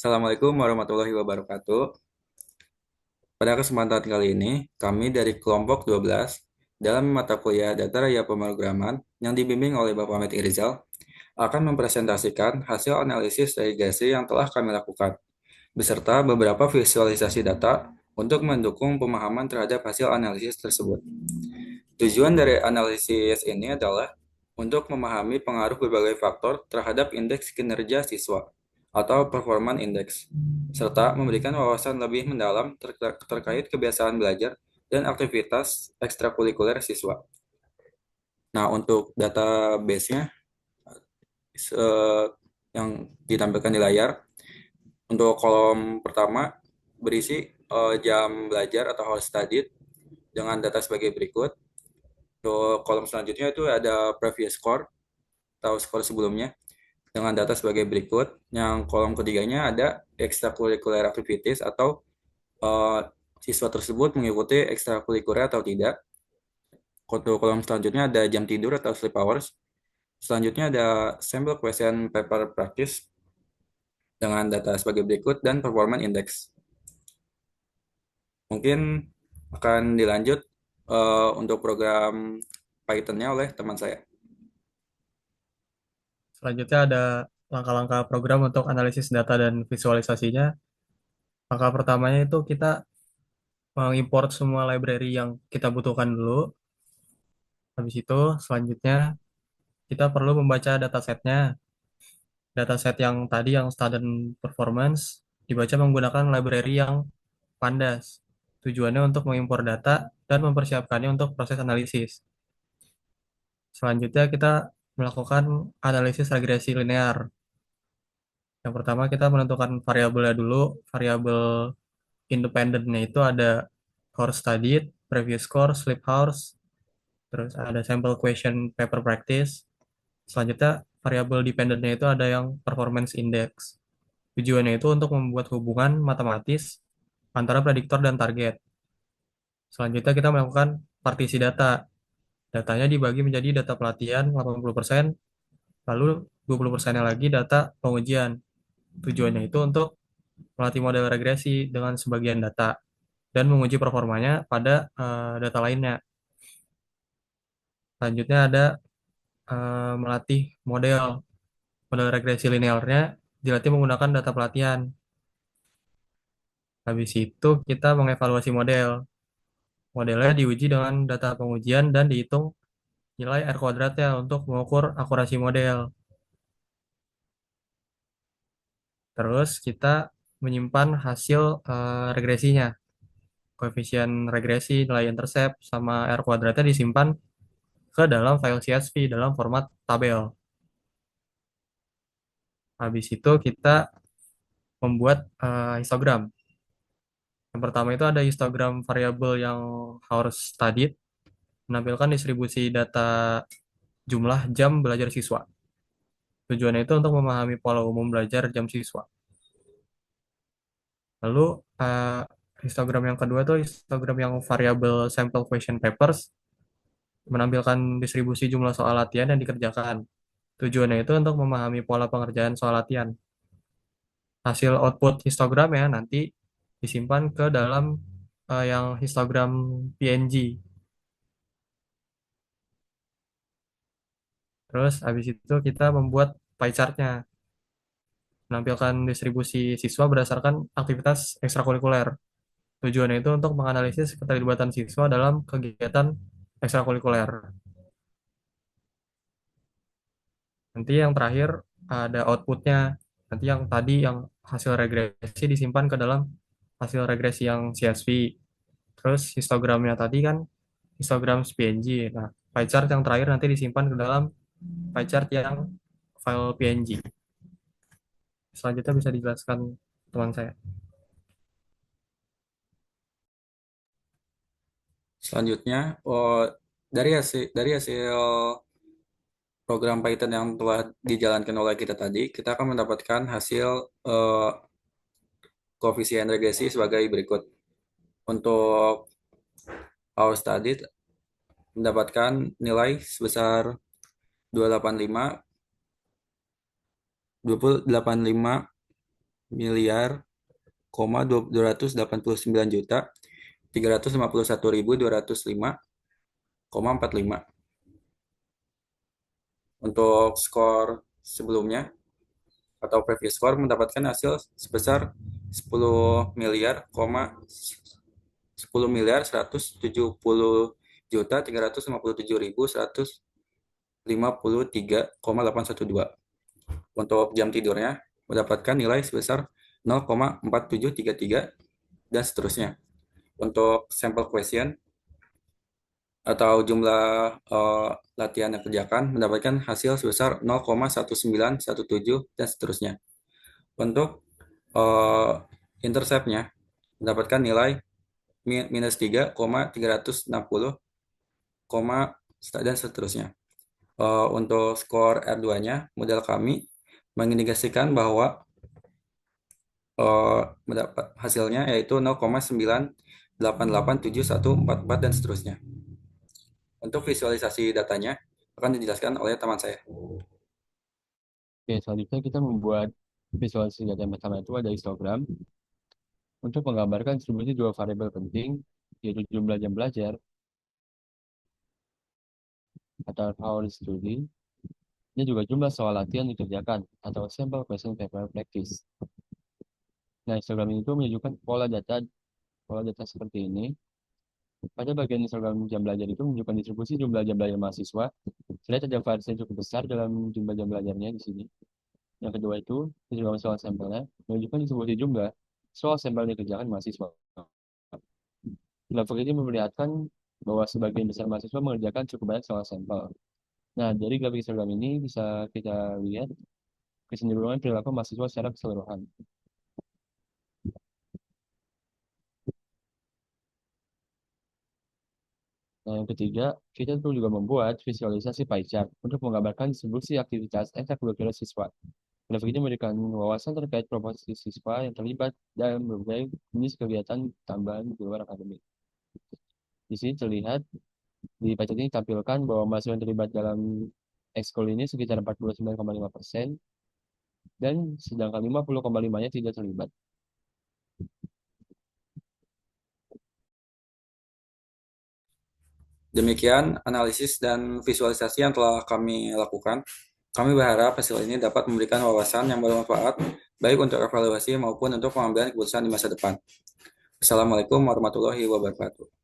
Assalamualaikum warahmatullahi wabarakatuh. Pada kesempatan kali ini, kami dari kelompok 12 dalam mata kuliah Data Raya Pemrograman yang dibimbing oleh Bapak Ahmed Irizal akan mempresentasikan hasil analisis regresi yang telah kami lakukan, beserta beberapa visualisasi data untuk mendukung pemahaman terhadap hasil analisis tersebut. Tujuan dari analisis ini adalah untuk memahami pengaruh berbagai faktor terhadap indeks kinerja siswa atau performance index, serta memberikan wawasan lebih mendalam terkait kebiasaan belajar dan aktivitas ekstrakurikuler siswa. Nah, untuk database-nya yang ditampilkan di layar, untuk kolom pertama berisi jam belajar atau hours studied dengan data sebagai berikut. Untuk kolom selanjutnya itu ada previous score atau skor sebelumnya dengan data sebagai berikut. Yang kolom ketiganya ada extracurricular activities atau eh, siswa tersebut mengikuti ekstrakurikuler atau tidak. Untuk kolom selanjutnya ada jam tidur atau sleep hours. Selanjutnya ada sample question paper practice dengan data sebagai berikut dan performance index. Mungkin akan dilanjut untuk program Python-nya oleh teman saya. Selanjutnya ada langkah-langkah program untuk analisis data dan visualisasinya. Langkah pertamanya itu kita mengimport semua library yang kita butuhkan dulu. Habis itu, selanjutnya kita perlu membaca datasetnya. Dataset yang tadi yang standard performance dibaca menggunakan library yang Pandas. Tujuannya untuk mengimpor data dan mempersiapkannya untuk proses analisis. Selanjutnya kita melakukan analisis regresi linear. Yang pertama kita menentukan variabelnya dulu. Variabel independennya itu ada course studied, previous course, sleep hours, terus ada sample question paper practice. Selanjutnya variabel dependentnya itu ada yang performance index. Tujuannya itu untuk membuat hubungan matematis antara prediktor dan target. Selanjutnya kita melakukan partisi data. Datanya dibagi menjadi data pelatihan 80%, lalu 20%-nya lagi data pengujian. Tujuannya itu untuk melatih model regresi dengan sebagian data dan menguji performanya pada data lainnya. Selanjutnya ada melatih model. Model regresi linearnya dilatih menggunakan data pelatihan. Habis itu kita mengevaluasi model. Modelnya diuji dengan data pengujian dan dihitung nilai R kuadratnya untuk mengukur akurasi model. Terus kita menyimpan hasil regresinya. Koefisien regresi, nilai intercept, sama R kuadratnya disimpan ke dalam file CSV dalam format tabel. Habis itu kita membuat histogram. Yang pertama itu ada histogram variabel yang harus studied, menampilkan distribusi data jumlah jam belajar siswa. Tujuannya itu untuk memahami pola umum belajar jam siswa. Lalu eh, histogram yang kedua tuh histogram yang variabel sample question papers, menampilkan distribusi jumlah soal latihan yang dikerjakan. Tujuannya itu untuk memahami pola pengerjaan soal latihan. Hasil output histogramnya nanti disimpan ke dalam yang histogram PNG. Terus habis itu kita membuat pie chart-nya, menampilkan distribusi siswa berdasarkan aktivitas ekstrakurikuler. Tujuannya itu untuk menganalisis keterlibatan siswa dalam kegiatan ekstrakurikuler. Nanti yang terakhir ada outputnya. Nanti yang tadi yang hasil regresi disimpan ke dalam hasil regresi yang CSV. Terus histogramnya tadi kan histogram PNG. Nah, pie chart yang terakhir nanti disimpan ke dalam pie chart yang file PNG. Selanjutnya bisa dijelaskan teman saya. Selanjutnya, dari hasil program Python yang telah dijalankan oleh kita tadi, kita akan mendapatkan hasil eh, koefisien regresi sebagai berikut. Untuk our study mendapatkan nilai sebesar 285, 285 miliar, 289.351.205,45. Untuk skor sebelumnya atau previous score mendapatkan hasil sebesar 10.170.157.153,812. Untuk jam tidurnya mendapatkan nilai sebesar 0,4733 dan seterusnya. Untuk sampel question atau jumlah latihan yang kerjakan mendapatkan hasil sebesar 0,1917 dan seterusnya. Untuk interceptnya mendapatkan nilai minus 3,360, dan seterusnya. Untuk skor R2-nya, model kami mengindikasikan bahwa mendapat hasilnya yaitu 0,9887144 dan seterusnya. Untuk visualisasi datanya akan dijelaskan oleh teman saya. Oke, selanjutnya kita membuat visualisasi data yang pertama itu ada histogram untuk menggambarkan distribusi dua variabel penting, yaitu jumlah jam belajar atau hours study, dan juga jumlah soal latihan dikerjakan atau sample question paper practice. Nah, histogram ini tuh menunjukkan pola data seperti ini. Pada bagian histogram jam belajar itu menunjukkan distribusi jumlah jam belajar mahasiswa. Terlihat ada variasi yang cukup besar dalam jumlah jam belajarnya di sini. Yang kedua itu, histogram soal sampelnya menunjukkan distribusi jumlah soal sampel yang dikerjakan mahasiswa. Grafik ini memperlihatkan bahwa sebagian besar mahasiswa mengerjakan cukup banyak soal sampel. Nah, dari grafik histogram ini bisa kita lihat kecenderungan perilaku mahasiswa secara keseluruhan. Nah, yang ketiga, kita perlu juga membuat visualisasi pie chart untuk menggambarkan distribusi aktivitas ekstrakurikuler siswa. Grafik ini memberikan wawasan terkait proporsi siswa yang terlibat dalam berbagai jenis kegiatan tambahan di luar akademik. Di sini terlihat di pie chart ini tampilkan bahwa mahasiswa yang terlibat dalam ekskul ini sekitar 49,5% dan sedangkan 50,5-nya tidak terlibat. Demikian analisis dan visualisasi yang telah kami lakukan. Kami berharap hasil ini dapat memberikan wawasan yang bermanfaat baik untuk evaluasi maupun untuk pengambilan keputusan di masa depan. Assalamualaikum warahmatullahi wabarakatuh.